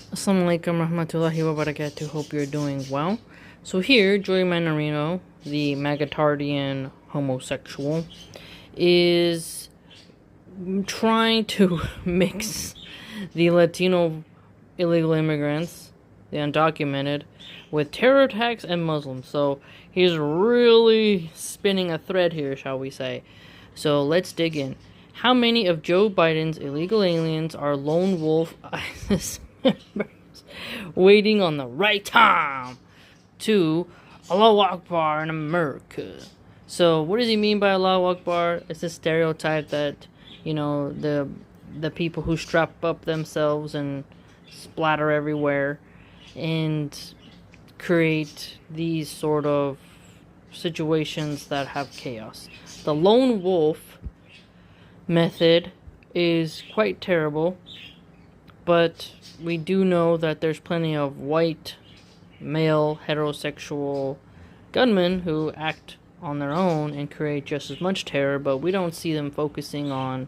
Assalamualaikum warahmatullahi wabarakatuh. Hope you're doing well. So here, Joy Mannarino, the Magatardian homosexual, is trying to mix the Latino illegal immigrants, the undocumented, with terror attacks and Muslims. So he's really spinning a thread here, shall we say. So let's dig in. How many of Joe Biden's illegal aliens are lone wolf ISIS members waiting on the right time to Allahu Akbar in America? So what does he mean by Allahu Akbar? It's a stereotype that, the people who strap up themselves and splatter everywhere and create these sort of situations that have chaos. The lone wolf method is quite terrible, but we do know that there's plenty of white, male, heterosexual gunmen who act on their own and create just as much terror, but we don't see them focusing on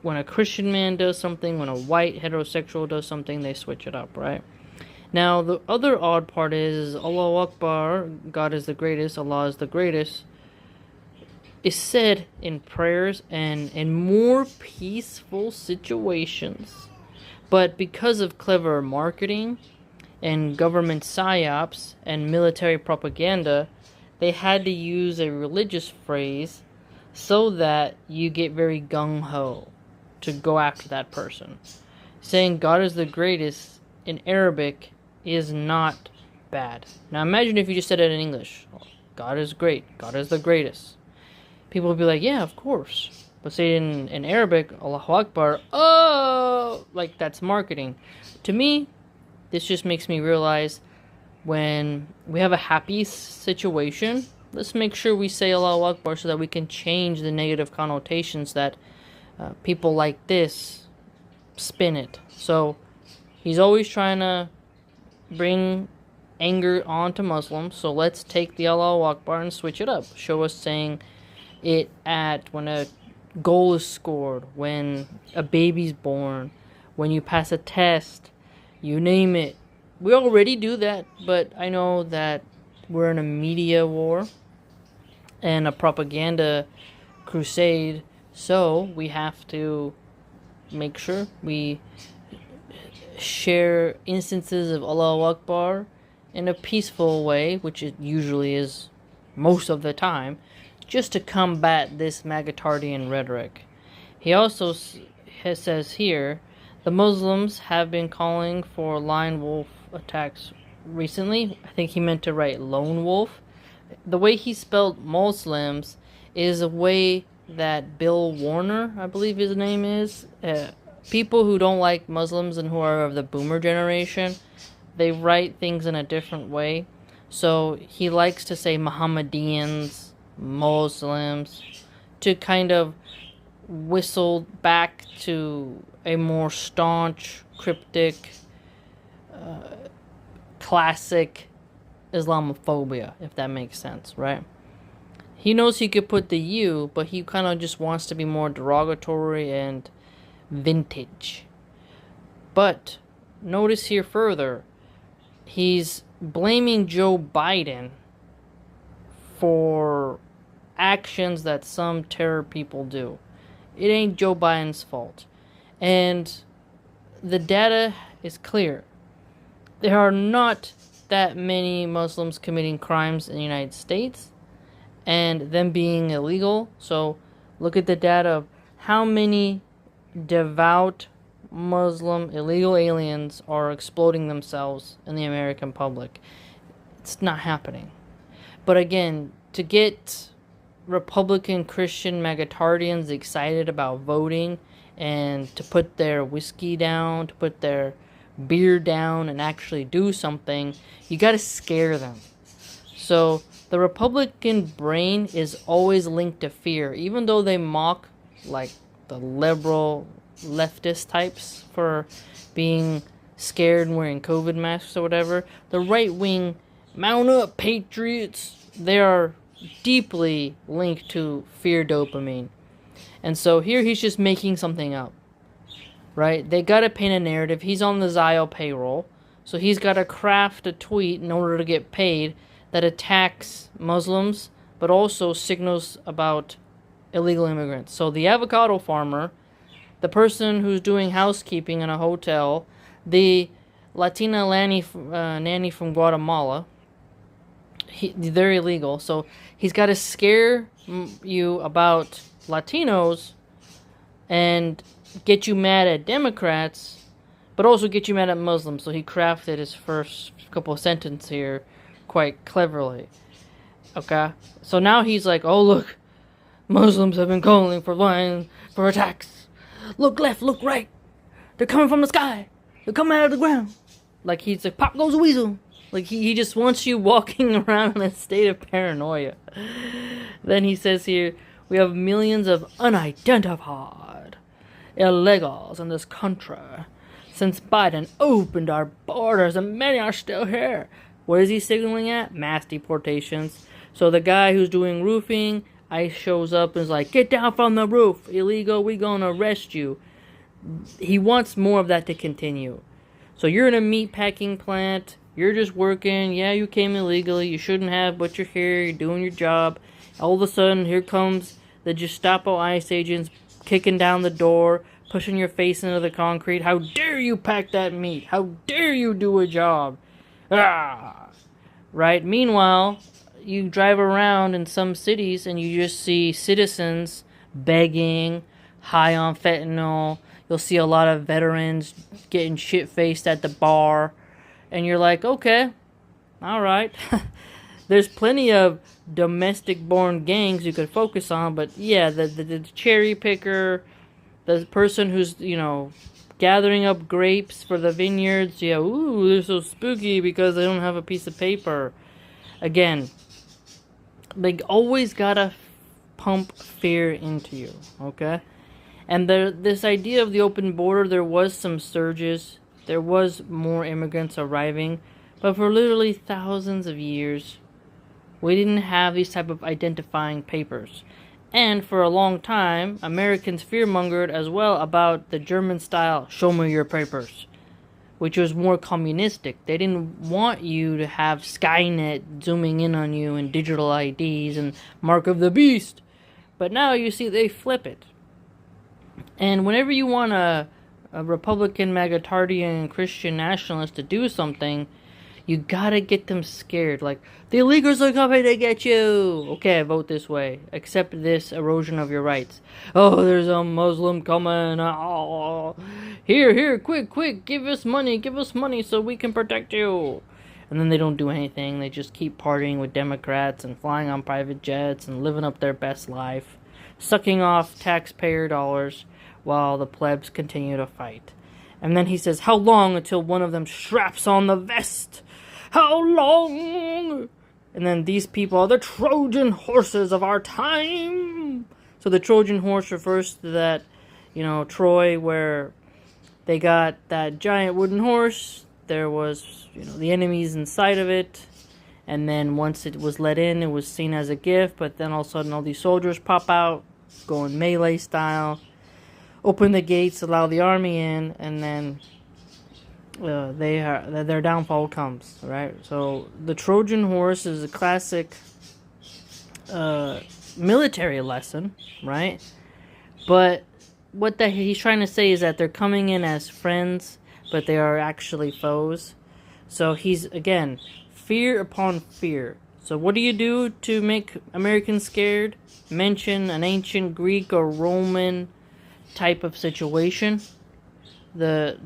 when a Christian man does something, when a white heterosexual does something, they switch it up, right? Now, the other odd part is Allahu Akbar, God is the greatest, Allah is the greatest, is said in prayers and in more peaceful situations. But because of clever marketing and government psyops and military propaganda, they had to use a religious phrase so that you get very gung-ho to go after that person. Saying God is the greatest in Arabic is not bad. Now imagine if you just said it in English. God is great. God is the greatest. People would be like, yeah, of course. But say in Arabic, Allahu Akbar, oh, like that's marketing. To me, this just makes me realize when we have a happy situation, let's make sure we say Allahu Akbar so that we can change the negative connotations that people like this spin it. So he's always trying to bring anger onto Muslims, so let's take the Allahu Akbar and switch it up. Show us saying it at when a goal is scored, when a baby's born, when you pass a test, you name it. We already do that, but I know that we're in a media war and a propaganda crusade, so we have to make sure we share instances of Allahu Akbar in a peaceful way, which it usually is most of the time, just to combat this Magatardian rhetoric. He also says here, the Muslims have been calling for line wolf attacks recently. I think he meant to write lone wolf. The way he spelled Muslims is a way that Bill Warner, I believe his name is, people who don't like Muslims and who are of the boomer generation, they write things in a different way. So he likes to say Mohammedans, Muslims, to kind of whistle back to a more staunch, cryptic, classic Islamophobia, if that makes sense, right? He knows he could put the U, but he kind of just wants to be more derogatory and vintage. But notice here further, he's blaming Joe Biden for actions that some terror people do. It ain't Joe Biden's fault. And the data is clear. There are not that many Muslims committing crimes in the United States and them being illegal. So look at the data of how many devout Muslim illegal aliens are exploding themselves in the American public. It's not happening. But again, to get Republican Christian Magatardians excited about voting and to put their whiskey down, to put their beer down and actually do something, you gotta scare them. So the Republican brain is always linked to fear, even though they mock like the liberal leftist types for being scared and wearing COVID masks or whatever. The right wing, mount up patriots, they are deeply linked to fear dopamine. And so here he's just making something up. right? They got to paint a narrative. He's on the Zio payroll, so he's got to craft a tweet in order to get paid that attacks Muslims, but also signals about illegal immigrants. So the avocado farmer, the person who's doing housekeeping in a hotel, the Latina nanny from Guatemala, they're illegal. So he's got to scare you about Latinos and get you mad at Democrats, but also get you mad at Muslims. So he crafted his first couple of sentences here quite cleverly. Okay? So now he's like, oh, look, Muslims have been calling for attacks. Look left, look right. They're coming from the sky. They're coming out of the ground. Like, he's like, pop goes a weasel. Like, he just wants you walking around in a state of paranoia. Then he says here, we have millions of unidentified illegals in this country. Since Biden opened our borders, and many are still here. What is he signaling at? Mass deportations. So the guy who's doing roofing, ICE shows up and is like, get down from the roof, illegal, we gonna arrest you. He wants more of that to continue. So you're in a meat packing plant, you're just working, yeah, you came illegally, you shouldn't have, but you're here, you're doing your job. All of a sudden, here comes the Gestapo ICE agents kicking down the door, pushing your face into the concrete. How dare you pack that meat? How dare you do a job? Ah! Right? Meanwhile, you drive around in some cities and you just see citizens begging, high on fentanyl. You'll see a lot of veterans getting shit-faced at the bar. And you're like, okay, all right. There's plenty of domestic-born gangs you could focus on, but yeah, the cherry picker, the person who's, gathering up grapes for the vineyards, yeah, ooh, they're so spooky because they don't have a piece of paper. Again, they always gotta pump fear into you, okay? And this idea of the open border, there was some surges. There was more immigrants arriving. But for literally thousands of years, we didn't have these type of identifying papers. And for a long time, Americans fear-mongered as well about the German style, show me your papers, which was more communistic. They didn't want you to have Skynet zooming in on you and digital IDs and Mark of the Beast. But now you see they flip it. And whenever you want a Republican, Magatardian, Christian nationalist to do something, you gotta get them scared. Like, the illegals are coming to get you. Okay, vote this way. Accept this erosion of your rights. Oh, there's a Muslim coming. Oh, here, quick, give us money so we can protect you. And then they don't do anything. They just keep partying with Democrats and flying on private jets and living up their best life, sucking off taxpayer dollars while the plebs continue to fight. And then he says, how long until one of them straps on the vest? How long? And then these people are the Trojan horses of our time. So the Trojan horse refers to that, Troy, where they got that giant wooden horse. There was, the enemies inside of it. And then once it was let in, it was seen as a gift. But then all of a sudden, all these soldiers pop out, going melee style. Open the gates, allow the army in, and then their downfall comes, right? So the Trojan horse is a classic military lesson, right? But what he's trying to say is that they're coming in as friends, but they are actually foes. So he's, again, fear upon fear. So what do you do to make Americans scared? Mention an ancient Greek or Roman type of situation. The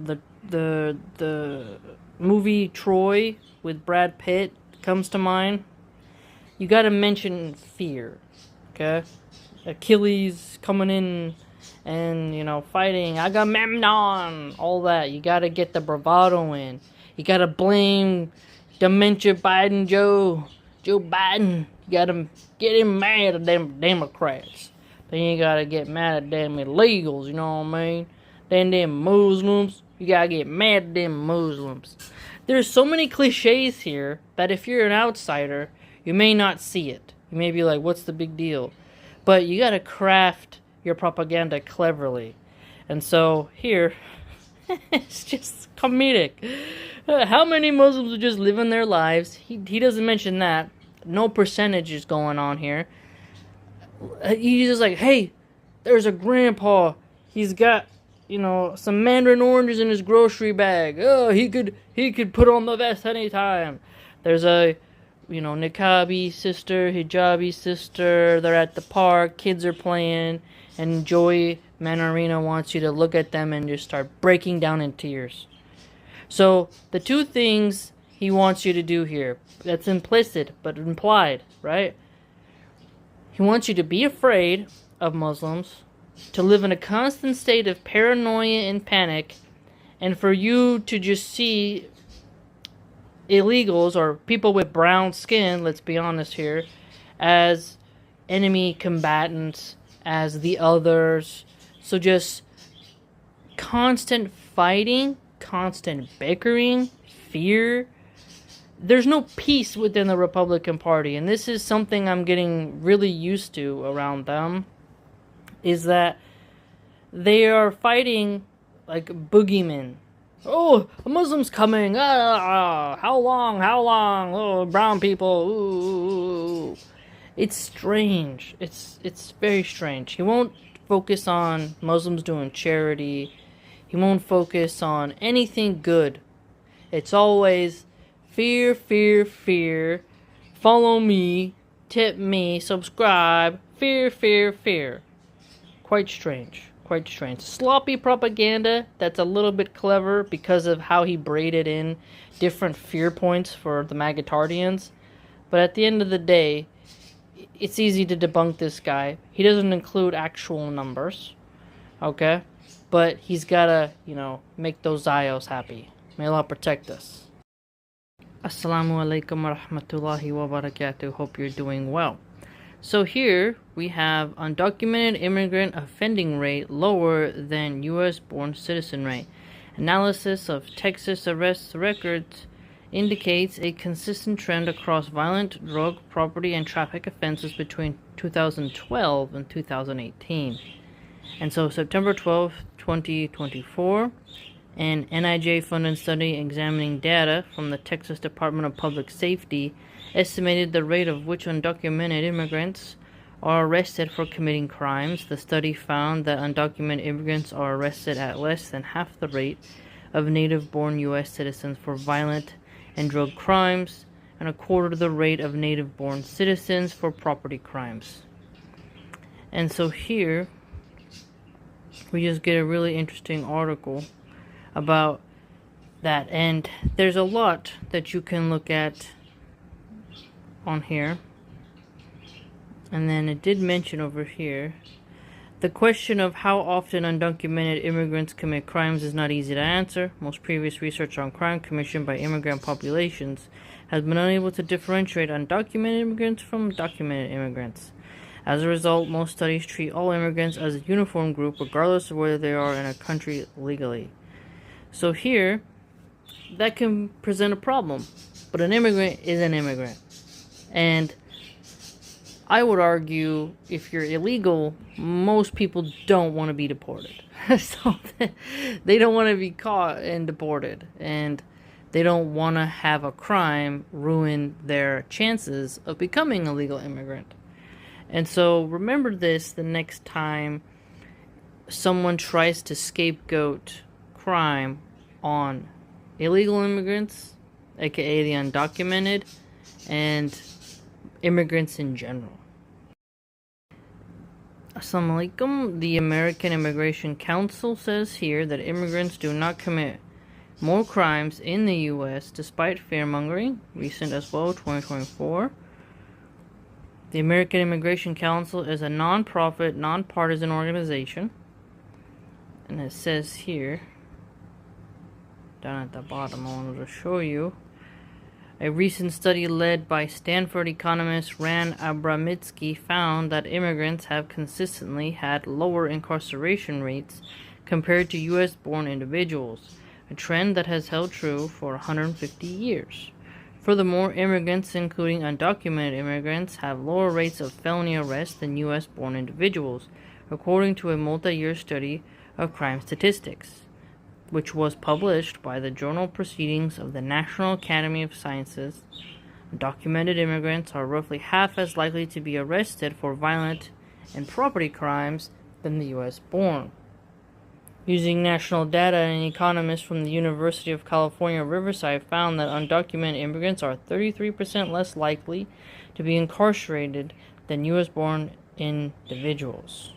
movie Troy with Brad Pitt comes to mind. You gotta mention fear, okay? Achilles coming in and, fighting, Agamemnon, all that. You gotta get the bravado in. You gotta blame Dementia Biden Joe Biden. You gotta get him mad at them Democrats. Then you gotta get mad at them illegals, you know what I mean? Then them Muslims, you gotta get mad at them Muslims. There's so many cliches here that if you're an outsider, you may not see it. You may be like, what's the big deal? But you gotta craft your propaganda cleverly. And so here, it's just comedic. How many Muslims are just living their lives? He doesn't mention that. No percentage is going on here. He's just like, hey, there's a grandpa. He's got, some mandarin oranges in his grocery bag. Oh, he could put on the vest anytime. There's a, niqabi sister, hijabi sister. They're at the park. Kids are playing. And Joey Mannarino wants you to look at them and just start breaking down in tears. So the two things he wants you to do here, that's implicit but implied, right? He wants you to be afraid of Muslims, to live in a constant state of paranoia and panic, and for you to just see illegals or people with brown skin, let's be honest here, as enemy combatants, as the others. So just constant fighting, constant bickering, fear. There's no peace within the Republican Party, and this is something I'm getting really used to around them, is that they are fighting like boogeymen. Oh, a Muslim's coming. How long? Oh, brown people. Ooh. It's strange. It's very strange. He won't focus on Muslims doing charity. He won't focus on anything good. It's always fear, fear, fear. Follow me, tip me, subscribe. Fear, fear, fear. Quite strange. Quite strange. Sloppy propaganda that's a little bit clever because of how he braided in different fear points for the Magatardians. But at the end of the day, it's easy to debunk this guy. He doesn't include actual numbers. Okay? But he's gotta, make those Zios happy. May Allah protect us. Assalamu alaikum wa rahmatullahi wa barakatuh. Hope you're doing well. So here we have undocumented immigrant offending rate lower than U.S.-born citizen rate. Analysis of Texas arrest records indicates a consistent trend across violent, drug, property, and traffic offenses between 2012 and 2018. And so September 12, 2024, an NIJ-funded study examining data from the Texas Department of Public Safety estimated the rate of which undocumented immigrants are arrested for committing crimes. The study found that undocumented immigrants are arrested at less than half the rate of native-born U.S. citizens for violent and drug crimes, and a quarter the rate of native-born citizens for property crimes. And so here, we just get a really interesting article about that, and there's a lot that you can look at on here. And then it did mention over here, the question of how often undocumented immigrants commit crimes is not easy to answer. Most previous research on crime commissioned by immigrant populations has been unable to differentiate undocumented immigrants from documented immigrants. As a result, most studies treat all immigrants as a uniform group regardless of whether they are in a country legally. So here, that can present a problem. But an immigrant is an immigrant. And I would argue if you're illegal, most people don't want to be deported. So they don't want to be caught and deported. And they don't want to have a crime ruin their chances of becoming a legal immigrant. And so remember this the next time someone tries to scapegoat crime on illegal immigrants, aka the undocumented, and immigrants in general. Assalamu alaikum. The American Immigration Council says here that immigrants do not commit more crimes in the U.S. despite fear-mongering, recent as well, 2024. The American Immigration Council is a non-profit, non-partisan organization. And it says here, down at the bottom, I wanted to show you, a recent study led by Stanford economist Rand Abramitsky found that immigrants have consistently had lower incarceration rates compared to U.S.-born individuals, a trend that has held true for 150 years. Furthermore, immigrants, including undocumented immigrants, have lower rates of felony arrest than U.S.-born individuals, according to a multi-year study of Crime Statistics, which was published by the Journal Proceedings of the National Academy of Sciences. Undocumented immigrants are roughly half as likely to be arrested for violent and property crimes than the U.S. born. Using national data, an economist from the University of California, Riverside found that undocumented immigrants are 33% less likely to be incarcerated than U.S. born individuals.